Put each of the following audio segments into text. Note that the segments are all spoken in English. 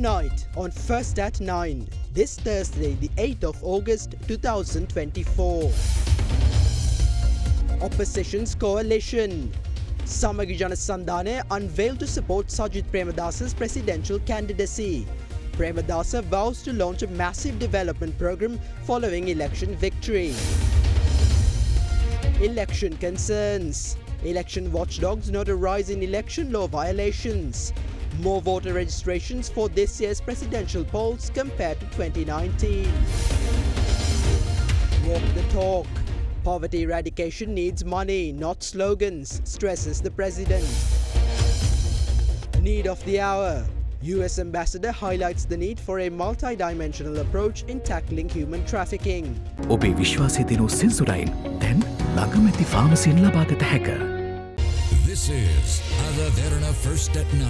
Tonight on First at 9, this Thursday the 8th of August 2024. Opposition's coalition. Samagi Jana Sandhane unveiled to support Sajith Premadasa's presidential candidacy. Premadasa vows to launch a massive development program following election victory. Election concerns. Election watchdogs note a rise in election law violations. More voter registrations for this year's presidential polls compared to 2019. Walk the talk. Poverty eradication needs money, not slogans, stresses the president. Need of the hour. US Ambassador highlights the need for a multi-dimensional approach in tackling human trafficking. ඔබේ විශ්වාසය දෙනු සෙන්සුරයින් දැන් ළඟමැති ෆාමසියෙන් ලබාගත හැක. This is Derana First at 9,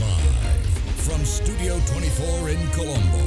live from Studio 24 in Colombo.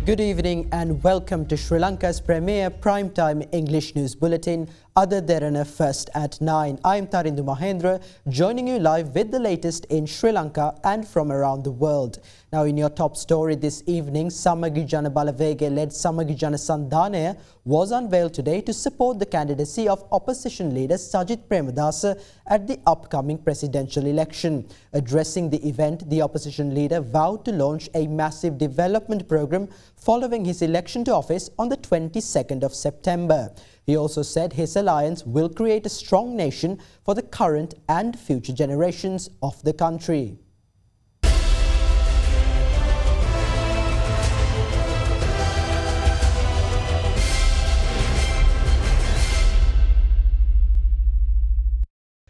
Good evening and welcome to Sri Lanka's premier primetime English news bulletin, Derana First at 9. I am Tarindu Mahendra, joining you live with the latest in Sri Lanka and from around the world. Now in your top story this evening, Samagi Jana Balawege-led Samagi Jana Sandhane was unveiled today to support the candidacy of opposition leader Sajith Premadasa at the upcoming presidential election. Addressing the event, the opposition leader vowed to launch a massive development program following his election to office on the 22nd of September. He also said his alliance will create a strong nation for the current and future generations of the country.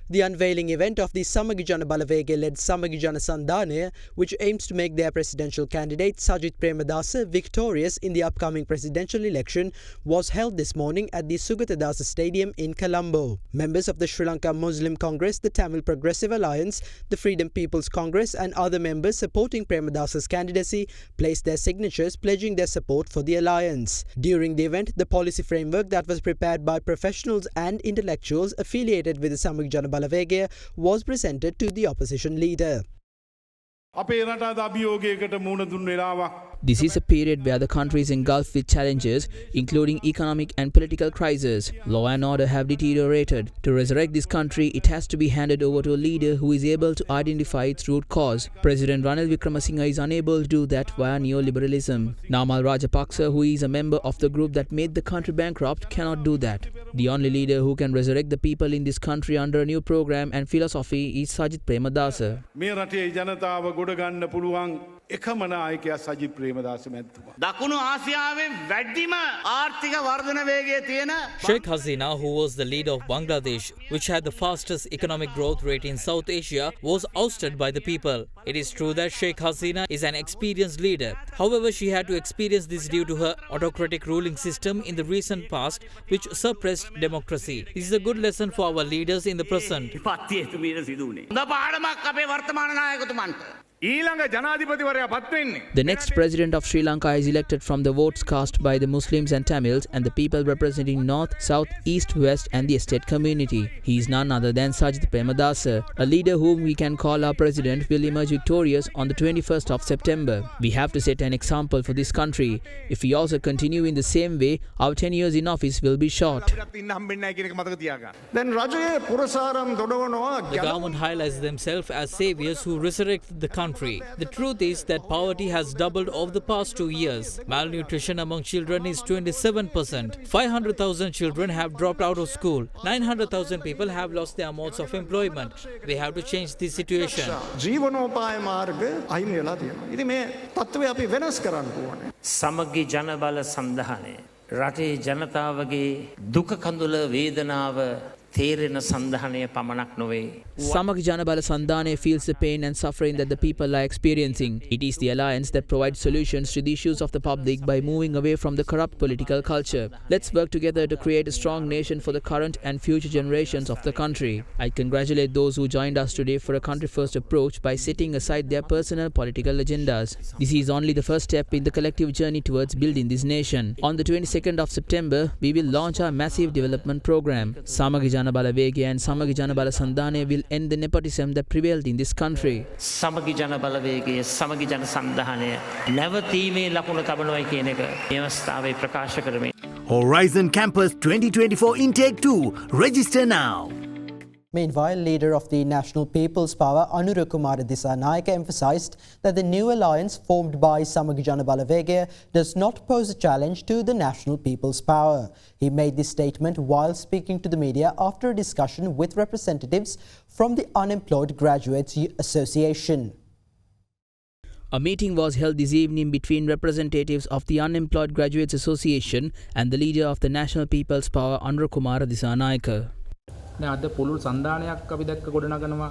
The unveiling event of the Samagi Jana Balawege-led Samagi Jana Sandhane, which aims to make their presidential candidate Sajith Premadasa victorious in the upcoming presidential election, was held this morning at the Sugatadasa Stadium in Colombo. Members of the Sri Lanka Muslim Congress, the Tamil Progressive Alliance, the Freedom People's Congress and other members supporting Premadasa's candidacy placed their signatures pledging their support for the alliance. During the event, the policy framework that was prepared by professionals and intellectuals affiliated with the Samagi Jana Balawege was presented to the opposition leader. This is a period where the country is engulfed with challenges, including economic and political crises. Law and order have deteriorated. To resurrect this country, it has to be handed over to a leader who is able to identify its root cause. President Ranil Wickremesinghe is unable to do that via neoliberalism. Namal Rajapaksa, who is a member of the group that made the country bankrupt, cannot do that. The only leader who can resurrect the people in this country under a new program and philosophy is Sajith Premadasa. Sheikh Hasina, who was the leader of Bangladesh, which had the fastest economic growth rate in South Asia, was ousted by the people. It is true that Sheikh Hasina is an experienced leader. However, she had to experience this due to her autocratic ruling system in the recent past, which suppressed democracy. This is a good lesson for our leaders in the present. The next president of Sri Lanka is elected from the votes cast by the Muslims and Tamils and the people representing North, South, East, West and the estate community. He is none other than Sajith Premadasa. A leader whom we can call our president will emerge victorious on the 21st of September. We have to set an example for this country. If we also continue in the same way, our 10 years in office will be short. The government highlights themselves as saviors who resurrect the country. The truth is that poverty has doubled over the past 2 years. Malnutrition among children is 27%. 500,000 children have dropped out of school. 900,000 people have lost their modes of employment. They have to change this situation. Samagi Jana Bala Sandhane රටේ ජනතාවගේ දුක කඳුල වේදනාව තේරෙන සන්ධානය පමණක් නොවේ. Samagi Jana Bala Sandhane feels the pain and suffering that the people are experiencing. It is the alliance that provides solutions to the issues of the public by moving away from the corrupt political culture. Let's work together to create a strong nation for the current and future generations of the country. I congratulate those who joined us today for a country-first approach by setting aside their personal political agendas. This is only the first step in the collective journey towards building this nation. On the 22nd of September, we will launch our massive development program. Samagi Jana Janabalawegaya and Samagi Janabala Sandhana will end the nepotism that prevailed in this country. සමගි ජන බලවේගයේ සමගි ජන සන්ධානය නැවතීමේ ලකුණු තබනවයි කියන එක මේ අවස්ථාවේ ප්‍රකාශ කරමින් Horizon Campus 2024 Intake 2. Register now. Meanwhile, leader of the National People's Power, Anura Kumara Dissanayake, emphasised that the new alliance formed by Samagi Jana Balawegaya does not pose a challenge to the National People's Power. He made this statement while speaking to the media after a discussion with representatives from the Unemployed Graduates Association. A meeting was held this evening between representatives of the Unemployed Graduates Association and the leader of the National People's Power, Anura Kumara Dissanayake. දැන් අද පුළුල් සන්දානයක් අපි දැක්ක ගොඩනගනවා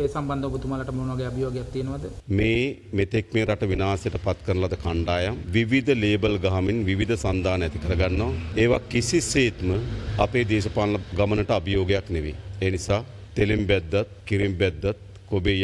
ඒ සම්බන්ධව ඔබතුමාලට මොන වගේ අභියෝගයක් තියෙනවද මේ මෙතෙක් මේ රට විනාශයට පත් කරන ලද කණ්ඩායම් විවිධ ලේබල් ගහමින් විවිධ සන්දාන ඇති කරගන්නවා ඒවා කිසිසේත්ම අපේ දේශපාලන ගමනට අභියෝගයක් නෙවෙයි ඒ නිසා තෙලින් බැද්දත් කිරින් බැද්දත් කොබෙය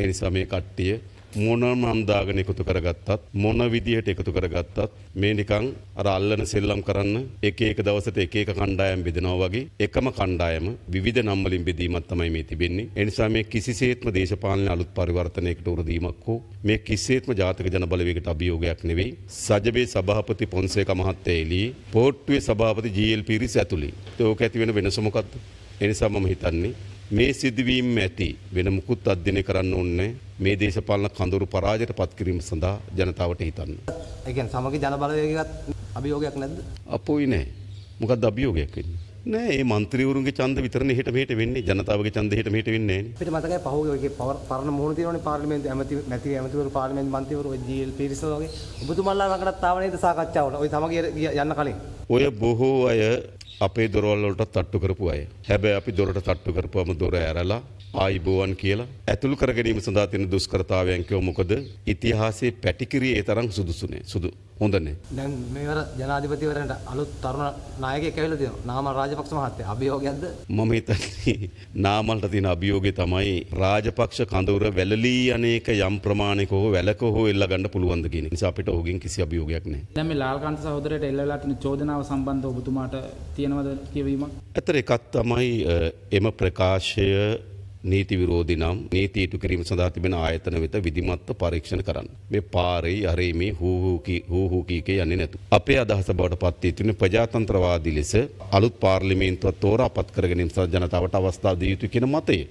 ඒ නිසා මේ කට්ටිය මොන මන්දාගෙන එකතු කරගත්තත් මොන විදියට එකතු කරගත්තත් මේ නිකන් අර අල්ලන සෙල්ලම් කරන්න එක එක දවසට එක එක කණ්ඩායම් බෙදනවා වගේ එකම කණ්ඩායම විවිධ නම් වලින් බෙදීමක් තමයි මේ තිබෙන්නේ ඒ නිසා මේ කිසිසේත්ම දේශපාලන අලුත් පරිවර්තනයකට උරදීමක් හෝ මේ කිසිසේත්ම ජාතික ජන බලවේගයට අභියෝගයක් නෙවෙයි සජබේ සභාපති පොන්සේක මහත්තයා එළියේ පෝට්ටුවේ සභාපති ජී.එල්. පීරිස් ඇතුළේ ඒක ඇති වෙන වෙනස මොකක්ද ඒ නිසා මම හිතන්නේ මේ සිදුවීම් ඇති වෙන මුකුත් අධ්‍යයනය කරන්න ඕනේ මේ දේශපාලන කඳවුරු පරාජයට පත් කිරීම සඳහා ජනතාවට හිතන්න. ඒ කියන්නේ සමගි ජන බලවේගයකට අභියෝගයක් නැද්ද? අපෝයි නෑ. මොකක්ද අභියෝගයක් වෙන්නේ? නෑ මේ മന്ത്രിවරුන්ගේ ඡන්ද විතරනේ හෙට මෙහෙට වෙන්නේ. ජනතාවගේ ඡන්ද හෙට මෙහෙට වෙන්නේ නෑනේ. අපිට මතකයි පහුගිය ඔයගේ පරණ මොහොන තියෙනවනේ පාර්ලිමේන්තු ඇමතිවරු පාර්ලිමේන්තු මන්ත්‍රීවරු ඔය ජී.එල්. පීරිස් වගේ. ඔබතුමාලා ළඟටත් ආව නේද සාකච්ඡාවට? ඔය සමගි යන්න කලින්. ඔය බොහෝ අය අපේ දොරවල් වලට තට්ටු කරපු අය. හැබැයි අපි දොරට තට්ටු කරපුවම දොර ඇරලා ආයිබෝවන් කියලා ඇතුළු කර ගැනීම සඳහා තියෙන දුෂ්කරතාවයන් කියව මොකද ඉතිහාසයේ පැටිකිරිය ඒ තරම් සුදුසුනේ. හොඳ නැහැ. දැන් මේවර ජනාධිපතිවරයන්ට අලුත් තරුණ නායකයෙක් ඇවිල්ලා තියෙනවා. නාමල් රාජපක්ෂ මහත්තයා. අභියෝගයක්ද? මම හිතන්නේ නාමල්ට තියෙන අභියෝගය තමයි රාජපක්ෂ කඳවුර වැළලී අනේක යම් ප්‍රමාණයක හෝ වැලක හෝ එල්ල ගන්න පුළුවන්ද කියන නිසා අපිට ඔහුගෙන් කිසි අභියෝගයක් නැහැ. දැන් මේ ලාල්කාන්ත සහෝදරයට එල්ලලා තියෙන චෝදනාව සම්බන්ධව ඔබතුමාට තියෙනවද කියවීමක්? ඇත්තට එකක් තමයි එම ප්‍රකාශය නීති විරෝධී නම් නීති ඉටු කිරීම සඳහා තිබෙන ආයතන වෙත විධිමත්ව පරීක්ෂණ කරන්න. මේ පාරේ හරේ මේ හූ කීකේ යන්නේ නැතු. අපේ අදහස බවට පත් වී තිබෙන ප්‍රජාතන්ත්‍රවාදී ලෙස අලුත් පාර්ලිමේන්තුව තෝරාපත් කර ගැනීම සඳහා ජනතාවට අවස්ථාව දිය යුතුයි කියන මතය.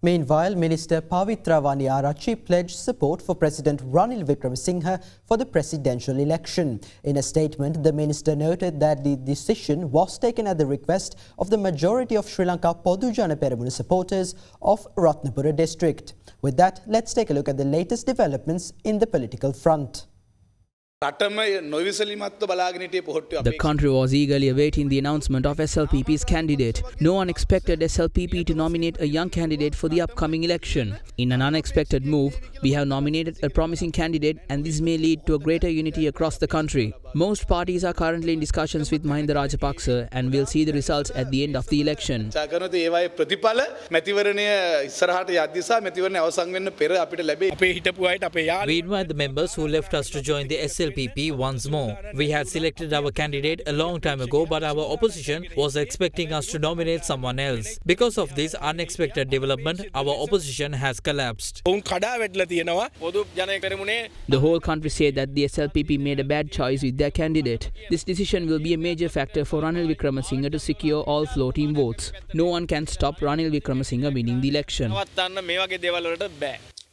Meanwhile, Minister Pavitra Vaniarachi pledged support for President Ranil Wickremesinghe for the presidential election. In a statement, the minister noted that the decision was taken at the request of the majority of Sri Lanka Podujana Peramuna supporters of Ratnapura district. With that, let's take a look at the latest developments in the political front. The country was eagerly awaiting the announcement of SLPP's candidate. No one expected SLPP to nominate a young candidate for the upcoming election. In an unexpected move, we have nominated a promising candidate and this may lead to a greater unity across the country. Most parties are currently in discussions with Mahinda Rajapaksa and will see the results at the end of the election. We invite the members who left us to join the SLPP once more. We had selected our candidate a long time ago, but our opposition was expecting us to nominate someone else. Because of this unexpected development, our opposition has collapsed. The whole country said that the SLPP made a bad choice with their candidate. This decision will be a major factor for Ranil Wickremesinghe to secure all floating votes. No one can stop Ranil Wickremesinghe winning the election.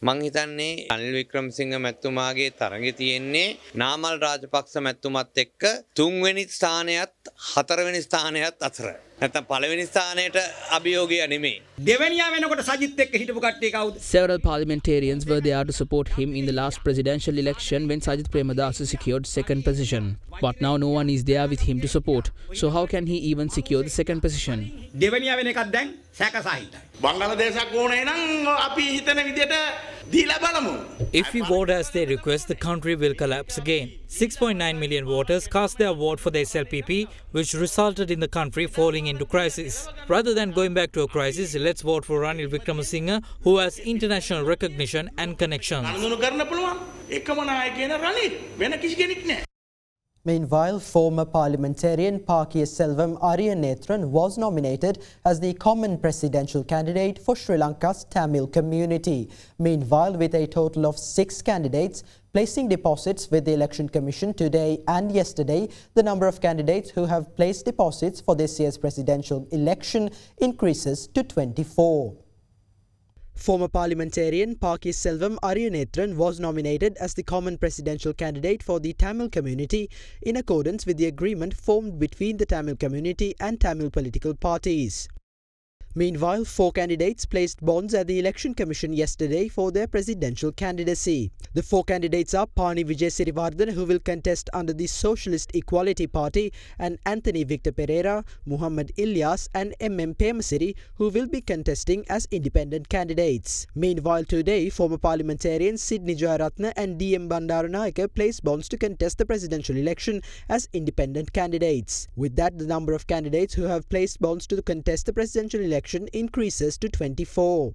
මං හිතන්නේ අනිල් වික්‍රමසිංහ මැතිතුමාගේ තරඟේ තියෙන්නේ නාමල් රාජපක්ෂ මැතිතුමත් එක්ක තුන්වෙනි ස්ථානයත් හතරවෙනි ස්ථානයත් අතර. නැත්නම් පළවෙනි ස්ථානයට අභියෝගය නෙමෙයි. දෙවෙනියා වෙනකොට සජිත් එක්ක හිටපු කට්ටිය කවුද? Several parliamentarians were there to support him in the last presidential election when Sajith Premadasa secured second position. But now no one is there with him to support. So how can he even secure the second position? දෙවෙනියා වෙන එකක් දැන් සැකසහිතයි. බංගලාදේශයක් ඕනේ නම් අපි හිතන විදියට දීලා බලමු. If we vote as they request, the country will collapse again. 6.9 million voters cast their vote for the SLPP, which resulted in the country falling into crisis. Rather than going back to a crisis, let's vote for Ranil Wickremesinghe, who has international recognition and connections. Meanwhile, former parliamentarian Pakiya Selvam Ariyanethan was nominated as the common presidential candidate for Sri Lanka's Tamil community. Meanwhile, with a total of 6 candidates placing deposits with the Election Commission today and yesterday, the number of candidates who have placed deposits for this year's presidential election increases to 24. Former parliamentarian Pakiya Selvam Ariyanethan was nominated as the common presidential candidate for the Tamil community in accordance with the agreement formed between the Tamil community and Tamil political parties. Meanwhile, 4 candidates placed bonds at the Election Commission yesterday for their presidential candidacy. The 4 candidates are Pani Vijay Sirivardhana, who will contest under the Socialist Equality Party, and Anthony Victor Pereira, Muhammad Ilyas and M.M. Pemasiri, who will be contesting as independent candidates. Meanwhile, today, former parliamentarians Sidney Jayaratne and D.M. Bandaranayake placed bonds to contest the presidential election as independent candidates. With that, the number of candidates who have placed bonds to contest the presidential election increases to 24.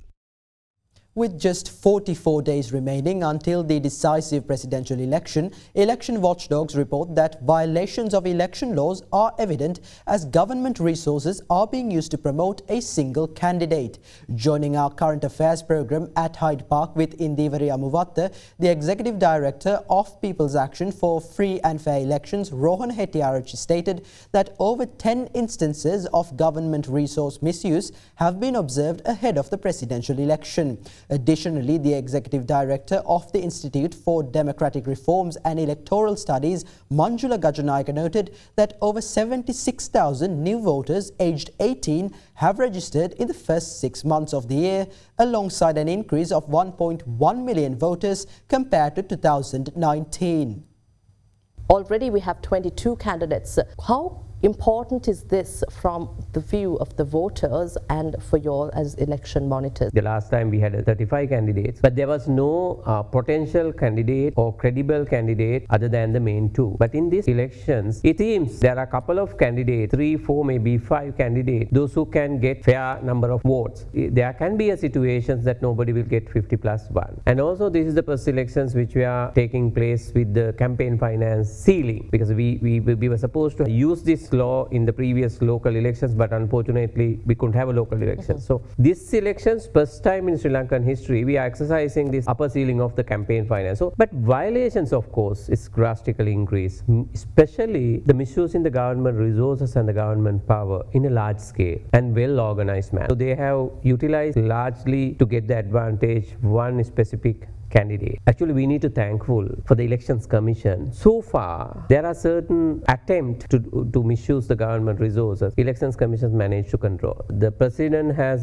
With just 44 days remaining until the decisive presidential election, election watchdogs report that violations of election laws are evident as government resources are being used to promote a single candidate. Joining our current affairs program at Hyde Park with Indivari Amuvatta, the Executive Director of People's Action for Free and Fair Elections, Rohan Hettiarachchi, stated that over 10 instances of government resource misuse have been observed ahead of the presidential election. Additionally, the Executive Director of the Institute for Democratic Reforms and Electoral Studies, Manjula Gajanayaka, noted that over 76,000 new voters aged 18 have registered in the first 6 months of the year, alongside an increase of 1.1 million voters compared to 2019. Already we have 22 candidates. How important is this from the view of the voters and for you as election monitors? The last time we had 35 candidates, but there was no potential candidate or credible candidate other than the main 2. But in these elections, it seems there are a couple of candidates, 3, 4, maybe 5 candidates, those who can get fair number of votes. There can be a situation that nobody will get 50+1. And also this is the first elections which we are taking place with the campaign finance ceiling, because we were supposed to use this law in the previous local elections, but unfortunately we couldn't have a local election. So this elections, first time in Sri Lankan history, we are exercising this upper ceiling of the campaign finance. So, but violations, of course, is drastically increased, especially the misuse in the government resources and the government power in a large scale and well organized manner. So they have utilized largely to get the advantage one specific candidate. Actually, we need to thankful for the Elections Commission. So far, there are certain attempts to misuse the government resources. Elections Commission managed to control. The President has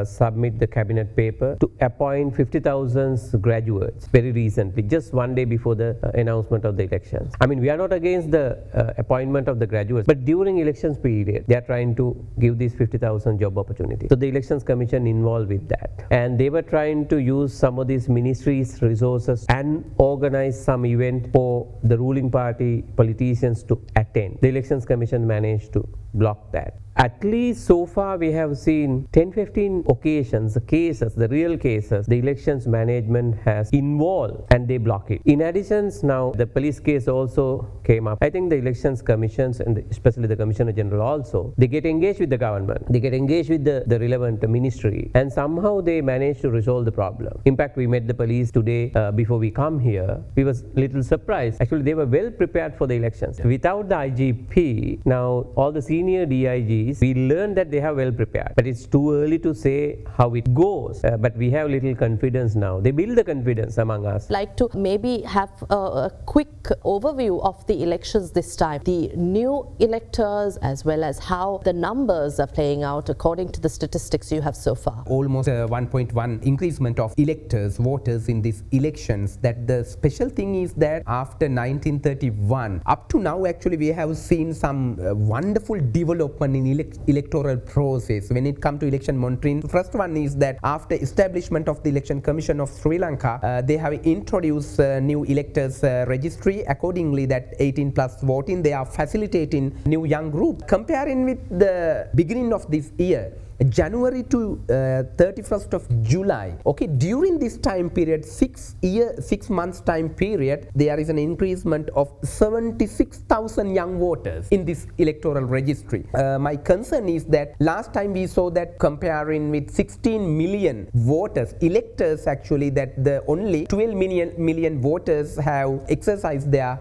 submit the cabinet paper to appoint 50,000 graduates very recently, just one day before the announcement of the elections. I mean, we are not against the appointment of the graduates, but during elections period, they are trying to give these 50,000 job opportunities. So the Elections Commission involved with that. And they were trying to use some of these ministries resources and organize some event for the ruling party politicians to attend. The Elections Commission managed to block that. At least so far we have seen 10-15 occasions, the cases, the real cases, the elections management has involved and they block it. In addition, now the police case also came up. I think the Elections Commissions and especially the Commissioner General also, they get engaged with the government, they get engaged with the relevant ministry, and somehow they manage to resolve the problem. In fact, we met the police today before we come here. We was little surprised. Actually, they were well prepared for the elections. Without the IGP, now all the senior DIGs, we learned that they have well prepared, but it's too early to say how it goes. But we have little confidence now. They build the confidence among us. Like to maybe have a quick overview of the elections this time, the new electors as well as how the numbers are playing out according to the statistics you have so far. Almost 1.1 increasement of electors, voters in these elections. That the special thing is that after 1931 up to now, actually we have seen some wonderful development in electoral process when it comes to election monitoring. The first one is that after establishment of the Election Commission of Sri Lanka, they have introduced new electors registry. Accordingly, that 18+ voting, they are facilitating new young group. Comparing with the beginning of this year, January to 31st of July. Okay, during this time period, 6 months time period, there is an increasement of 76,000 young voters in this electoral registry. My concern is that last time we saw that comparing with 16 million voters, electors actually, that the only 12 million voters have exercised their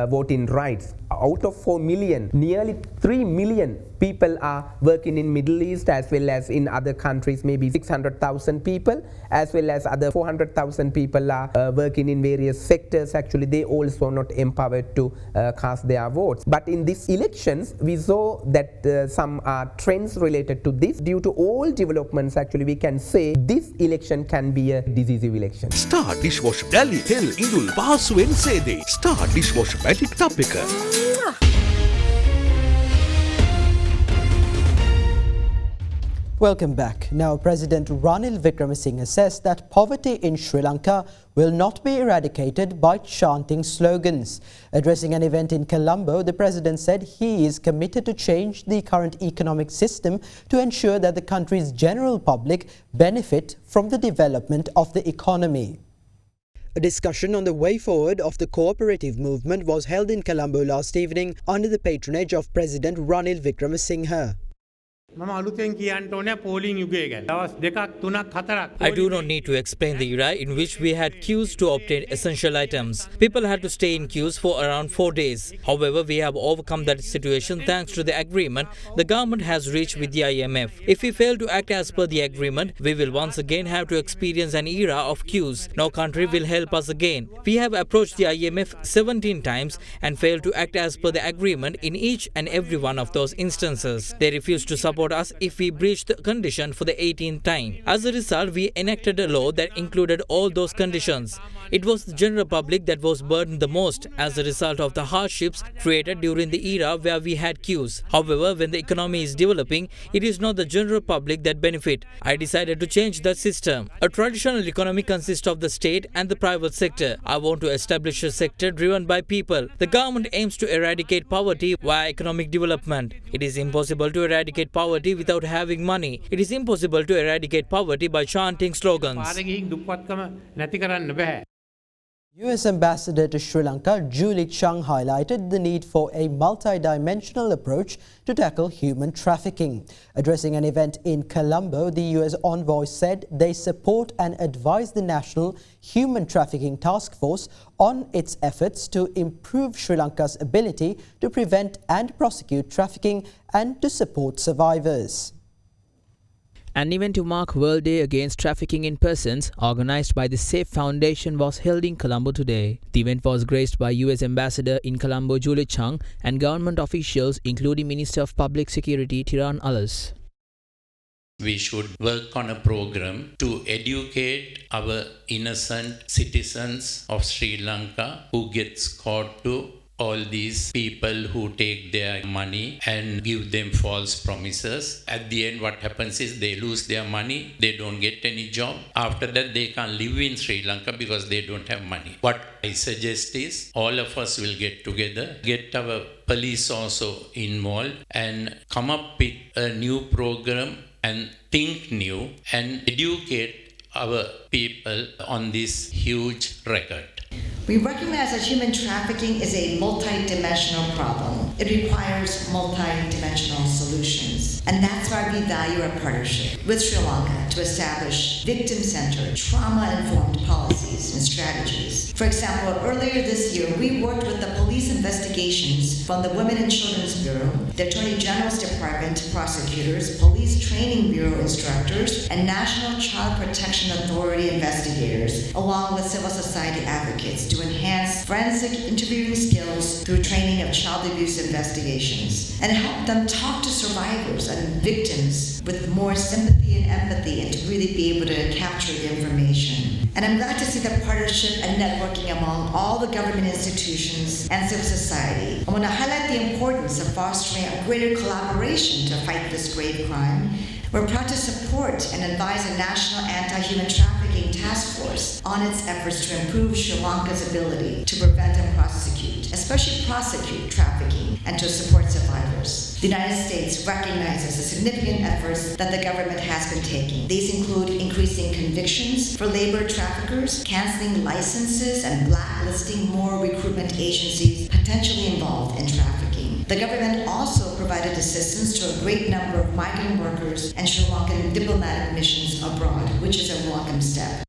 voting rights. Out of 4 million, nearly 3 million people are working in Middle East as well as in other countries, maybe 600,000 people, as well as other 400,000 people are working in various sectors. Actually, they also not empowered to cast their votes. But in these elections, we saw that some trends related to this. Due to all developments, actually, we can say this election can be a decisive election. Star dishwasher Dali Hell Indul Pahasuwen Sede. Star dishwasher magic tub එක. Welcome back. Now, President Ranil Wickremesinghe says that poverty in Sri Lanka will not be eradicated by chanting slogans. Addressing an event in Colombo, the President said he is committed to change the current economic system to ensure that the country's general public benefit from the development of the economy. A discussion on the way forward of the cooperative movement was held in Colombo last evening under the patronage of President Ranil Wickremesinghe. I do not need to explain the era in which we had queues to obtain essential items. People had to stay in queues for around 4 days. However, we have overcome that situation thanks to the agreement the government has reached with the IMF. If we fail to act as per the agreement, we will once again have to experience an era of queues. No country will help us again. We have approached the IMF 17 times and failed to act as per the agreement in each and every one of those instances. They refused to support us if we breached the condition for the 18th time. As a result, we enacted a law that included all those conditions. It was the general public that was burdened the most as a result of the hardships created during the era where we had queues. However, when the economy is developing, it is not the general public that benefit. I decided to change that system. A traditional economy consists of the state and the private sector. I want to establish a sector driven by people. The government aims to eradicate poverty via economic development. It is impossible to eradicate poverty without having money. It is impossible to eradicate poverty by chanting slogans. US Ambassador to Sri Lanka, Julie Chung, highlighted the need for a multi-dimensional approach to tackle human trafficking. Addressing an event in Colombo, the US envoy said they support and advise the National Human Trafficking Task Force on its efforts to improve Sri Lanka's ability to prevent and prosecute trafficking and to support survivors. An event to mark World Day Against Trafficking in Persons, organised by the SAFE Foundation, was held in Colombo today. The event was graced by US Ambassador in Colombo Julie Chung and government officials including Minister of Public Security Derana. We should work on a program to educate our innocent citizens of Sri Lanka who gets caught to all these people who take their money and give them false promises. At the end, what happens is they lose their money, they don't get any job. After that, they can't live in Sri Lanka because they don't have money. What I suggest is all of us will get together, get our police also involved and come up with a new program and think new and educate our people on this huge record. We recognize that human trafficking is a multi-dimensional problem. It requires multi-dimensional solutions. And that's why we value our partnership with Sri Lanka to establish victim-centered, trauma-informed policies and strategies. For example, earlier this year, we worked with the police investigations from the Women and Children's Bureau, the Attorney General's Department, prosecutors, Police Training Bureau instructors, and National Child Protection Authority investigators, along with civil society advocates to enhance forensic interviewing skills through training of child abuse investigations and help them talk to survivors and victims with more sympathy and empathy and to really be able to capture the information. And I'm glad to see the partnership and networking among all the government institutions and civil society. I want to highlight the importance of fostering a greater collaboration to fight this grave crime. We're proud to support and advise a national anti-human trafficking task force on its efforts to improve Sri Lanka's ability to prevent and prosecute, especially prosecute trafficking, and to support survivors. The the United States recognizes the significant efforts that the government has been taking. These include increasing convictions for labor traffickers, canceling licenses, and blacklisting more recruitment agencies potentially involved in trafficking. The government also provided assistance to a great number of migrant workers and Sri Lankan diplomatic missions abroad, which is a welcome step.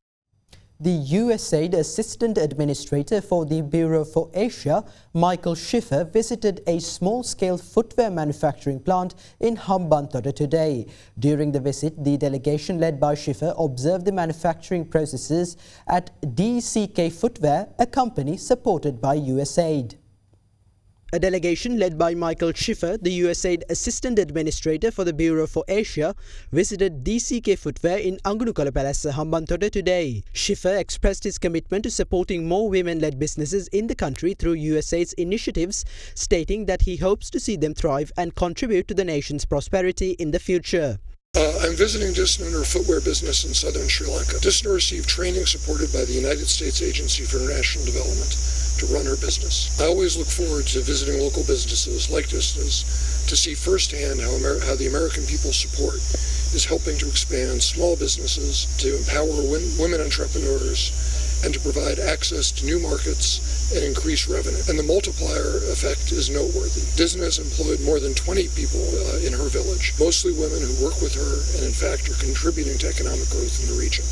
The USAID Assistant Administrator for the Bureau for Asia, Michael Schiffer, visited a small-scale footwear manufacturing plant in Hambantota today. During the visit, the delegation led by Schiffer observed the manufacturing processes at DCK Footwear, a company supported by USAID. A delegation led by Michael Schiffer, the USAID Assistant Administrator for the Bureau for Asia, visited DCK Footwear in Angunukala Palassa, Hambantota today. Schiffer expressed his commitment to supporting more women-led businesses in the country through USAID's initiatives, stating that he hopes to see them thrive and contribute to the nation's prosperity in the future. I'm visiting Disna and her footwear business in southern Sri Lanka. Disna received training supported by the United States Agency for International Development to run her business. I always look forward to visiting local businesses like Disna's to see firsthand how the American people's support is helping to expand small businesses, to empower women entrepreneurs, and to provide access to new markets and increase revenue. And the multiplier effect is noteworthy. Disna has employed more than 20 people in her village, mostly women who work with her and in fact are contributing to economic growth in the region.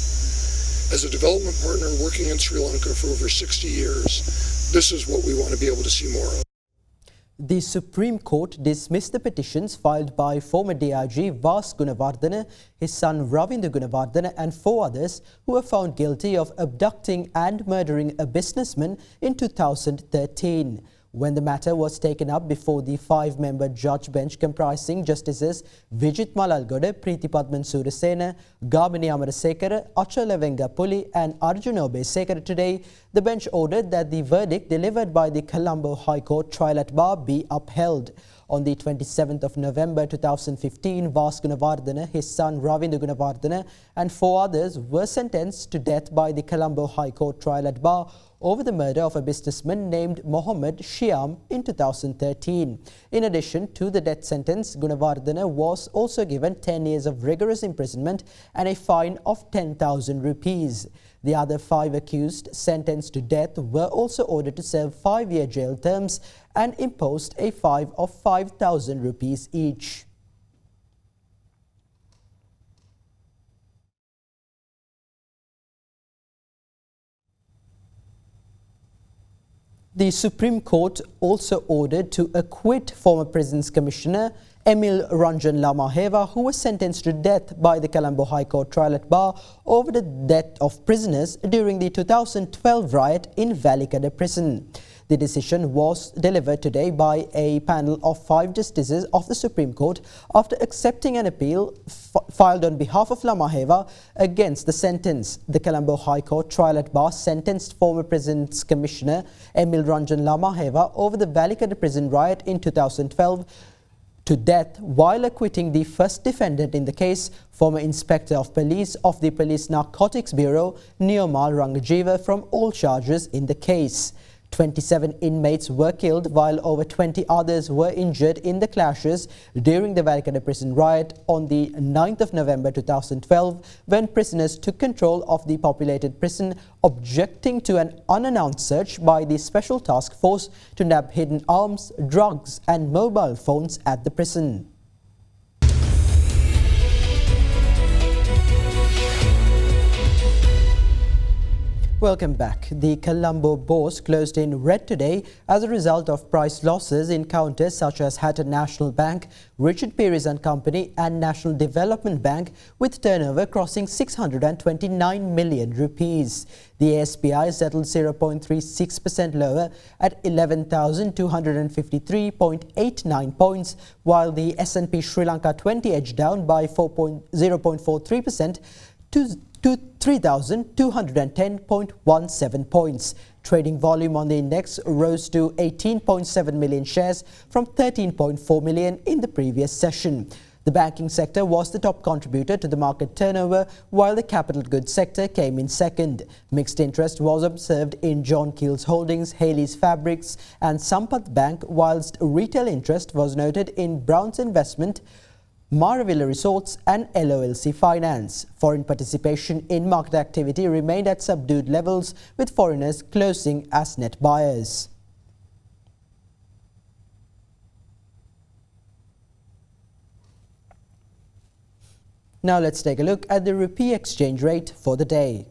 As a development partner working in Sri Lanka for over 60 years, this is what we want to be able to see more of. The Supreme Court dismissed the petitions filed by former DIG Vas Gunawardena, his son Ravindu Gunawardena and 4 others who were found guilty of abducting and murdering a businessman in 2013. When the matter was taken up before the 5-member judge bench comprising Justices Vijit Malalgoda, Preeti Padman Surasena, Gamini Amarasekara, Achala Vengapuli and Arjuna Obesekara today, the bench ordered that the verdict delivered by the Colombo High Court trial at bar be upheld. On the 27th of November 2015, Vas Gunawardena, his son Ravindu Gunawardena and 4 others were sentenced to death by the Colombo High Court trial at bar over the murder of a businessman named Mohammed Shyam in 2013. In addition to the death sentence, Gunawardena was also given 10 years of rigorous imprisonment and a fine of 10,000 rupees. The other 5 accused sentenced to death were also ordered to serve 5-year jail terms and imposed a fine of 5,000 rupees each. The Supreme Court also ordered to acquit former Prisons Commissioner Emil Ranjan Lamaheva, who was sentenced to death by the Colombo High Court trial at bar over the death of prisoners during the 2012 riot in Valikada prison. The decision was delivered today by a panel of 5 justices of the Supreme Court after accepting an appeal filed on behalf of Lamaheva against the sentence. The Colombo High Court trial at bar sentenced former Prisons Commissioner Emil Ranjan Lamaheva over the Valikada prison riot in 2012 to death while acquitting the first defendant in the case, former Inspector of Police of the Police Narcotics Bureau, Neomal Rangajiva, from all charges in the case. 27 inmates were killed while over 20 others were injured in the clashes during the Valikada prison riot on the 9th of November 2012 when prisoners took control of the populated prison, objecting to an unannounced search by the Special Task Force to nab hidden arms, drugs and mobile phones at the prison. Welcome back. The Colombo Bourse closed in red today as a result of price losses in counters such as Hatton National Bank, Richard Pearis & Company and National Development Bank, with turnover crossing 629 million rupees. The SPI settled 0.36% lower at 11,253.89 points, while the S&P Sri Lanka 20 edged down by 0.43% to 3,210.17 points. Trading volume on the index rose to 18.7 million shares from 13.4 million in the previous session. The banking sector was the top contributor to the market turnover, while the capital goods sector came in second. Mixed interest was observed in John Keel's Holdings, Haley's Fabrics and Sampath Bank, whilst retail interest was noted in Brown's Investment, Maravilla Resorts and LOLC Finance. Foreign participation in market activity remained at subdued levels, with foreigners closing as net buyers. Now let's take a look at the rupee exchange rate for the day.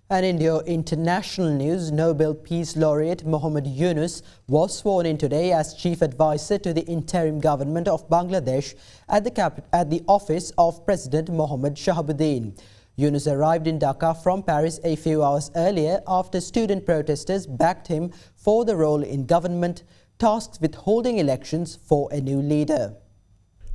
And in your international news, Nobel Peace Laureate Muhammad Yunus was sworn in today as Chief Advisor to the interim government of Bangladesh at the office of President Mohammad Shahabuddin. Yunus arrived in Dhaka from Paris a few hours earlier after student protesters backed him for the role in government tasked with holding elections for a new leader.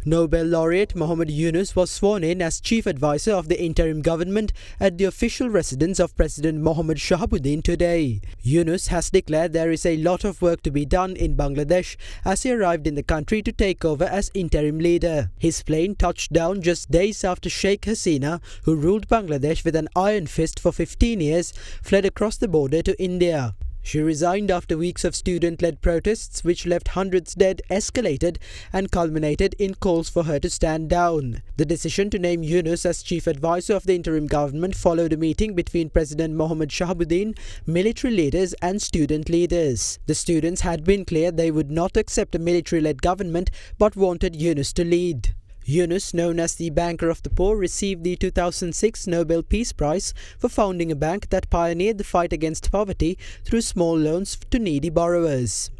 Nobel laureate Muhammad Yunus was sworn in as chief advisor of the interim government at the official residence of President Mohammad Shahabuddin today. Yunus has declared there is a lot of work to be done in Bangladesh as he arrived in the country to take over as interim leader. His plane touched down just days after Sheikh Hasina, who ruled Bangladesh with an iron fist for 15 years, fled across the border to India. She resigned after weeks of student-led protests which left hundreds dead, escalated and culminated in calls for her to stand down. The decision to name Yunus as chief advisor of the interim government followed a meeting between President Mohammad Shahabuddin, military leaders and student leaders. The students had been clear they would not accept a military-led government but wanted Yunus to lead. Yunus, known as the Banker of the Poor, received the 2006 Nobel Peace Prize for founding a bank that pioneered the fight against poverty through small loans to needy borrowers.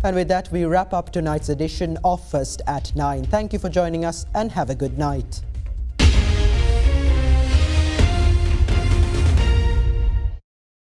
And with that, we wrap up tonight's edition of First at 9. Thank you for joining us and have a good night.